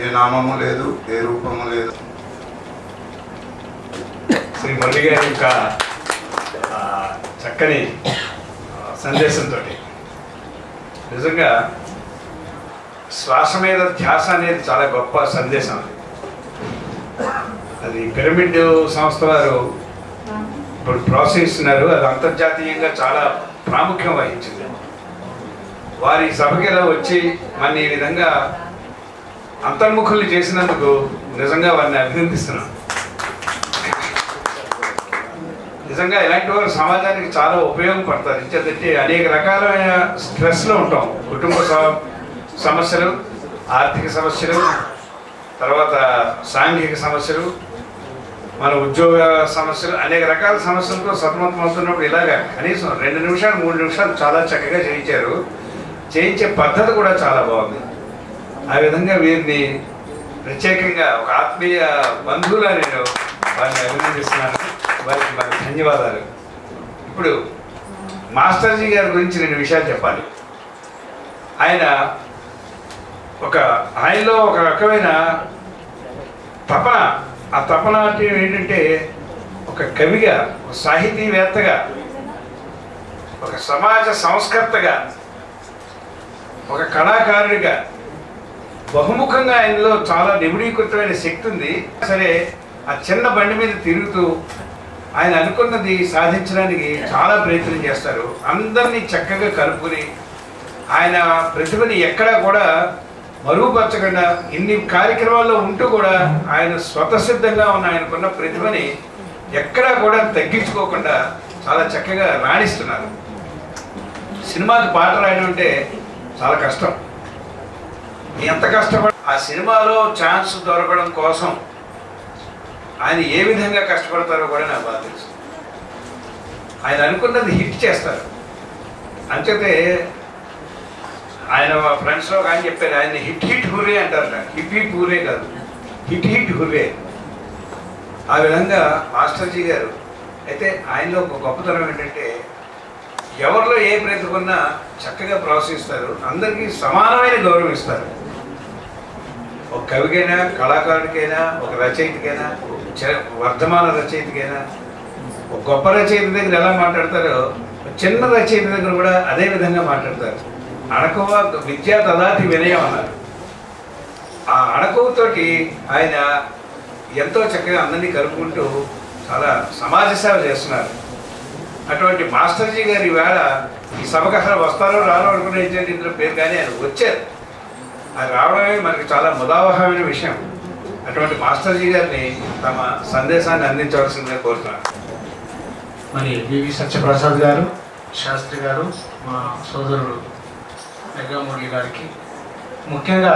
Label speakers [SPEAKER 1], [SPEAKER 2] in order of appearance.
[SPEAKER 1] ఏ నామము లేదు, ఏ రూపము లేదు.
[SPEAKER 2] శ్రీ మురళి గారి యొక్క చక్కని సందేశంతో నిజంగా శ్వాస మీద ధ్యాస అనేది చాలా గొప్ప సందేశం. అది పిరమిడ్ సంస్థ వారు ఇప్పుడు ప్రోత్సహిస్తున్నారు. అది అంతర్జాతీయంగా చాలా ప్రాముఖ్యం వహించింది. వారి సభకి ఇలా వచ్చి మన ఈ విధంగా అంతర్ముఖుల్ని చేసినందుకు నిజంగా వారిని అభినందిస్తున్నాం. నిజంగా ఇలాంటి వారు సమాజానికి చాలా ఉపయోగపడతారు. ఇచ్చేదంటే అనేక రకాలైన స్ట్రెస్లో ఉంటాం. కుటుంబ సమస్యలు, ఆర్థిక సమస్యలు, తర్వాత సాంఘిక సమస్యలు, మన ఉద్యోగ సమస్యలు, అనేక రకాల సమస్యలతో సతమతమవుతున్నప్పుడు ఇలాగా కనీసం 2 నిమిషాలు 3 నిమిషాలు చాలా చక్కగా చేయించారు. చేయించే పద్ధతి కూడా చాలా బాగుంది. ఆ విధంగా వీరిని ప్రత్యేకంగా ఒక ఆత్మీయ బంధువులా నేను వారిని అభినందిస్తున్నాను. వారికి మన ధన్యవాదాలు. ఇప్పుడు మాస్టర్జీ గారి గురించి 2 విషయాలు చెప్పాలి. ఆయనలో ఒక రకమైన తపన, ఆ తపన అంటే ఏంటంటే ఒక కవిగా, ఒక సాహితీవేత్తగా, ఒక సమాజ సంస్కర్తగా, ఒక కళాకారుడిగా బహుముఖంగా ఆయనలో చాలా నిబిడీకృతమైన శక్తి ఉంది. సరే, ఆ చిన్న బండి మీద తిరుగుతూ ఆయన అనుకున్నది సాధించడానికి చాలా ప్రయత్నం చేస్తారు. అందరినీ చక్కగా కలుపుకొని ఆయన ప్రతిభని ఎక్కడా కూడా మరుగుపరచకుండా ఇన్ని కార్యక్రమాల్లో ఉంటూ కూడా ఆయన స్వతసిద్ధంగా ఉన్న ఆయనకున్న ప్రతిభని ఎక్కడా కూడా తగ్గించుకోకుండా చాలా చక్కగా రాణిస్తున్నారు. సినిమాకి పాట రాయడం అంటే చాలా కష్టం. ఎంత కష్టపడి ఆ సినిమాలో ఛాన్స్ దొరకడం కోసం ఆయన ఏ విధంగా కష్టపడతారో కూడా నాకు బాగా తెలుసు. ఆయన అనుకున్నది హిట్ చేస్తారు. అంచేతే ఆయన ఫ్రెండ్స్లో కానీ చెప్పారు, ఆయన హిట్ హుర్రే అంటారు. హిప్ హుర్రే కాదు, హిట్ హుర్రే. ఆ విధంగా మాస్టర్జీ గారు అయితే ఆయనలో ఒక గొప్పతనం ఏంటంటే ఎవరిలో ఏ ప్రతిభ ఉన్నా చక్కగా ప్రోత్సహిస్తారు. అందరికీ సమానమైన గౌరవం ఇస్తారు. ఒక కవికైనా, కళాకారుడికైనా, ఒక రచయితకైనా, వర్ధమాన రచయితకైనా, ఒక గొప్ప రచయిత దగ్గర ఎలా మాట్లాడతారో చిన్న రచయిత దగ్గర కూడా అదే విధంగా మాట్లాడతారు. అణకువ విద్యా తదాతి వినయం అన్నారు. ఆ అణకువతోటి ఆయన ఎంతో చక్కగా అందరినీ కలుపుకుంటూ చాలా సమాజ సేవ చేస్తున్నారు. అటువంటి మాస్టర్జీ గారు ఈవేళ ఈ సభకు అసలు వస్తారో రారో అనుకునే ఇందులో పేరు, కానీ ఆయన వచ్చారు. అది రావడమే మనకి చాలా ముదావహమైన విషయం. అటువంటి మాస్టర్జీ గారిని తమ సందేశాన్ని అందించవలసిందిగా కోరుతున్నాను.
[SPEAKER 3] మరి వివి సత్యప్రసాద్ గారు, శాస్త్రి గారు, మా సోదరుడు మెగా మురళి గారికి ముఖ్యంగా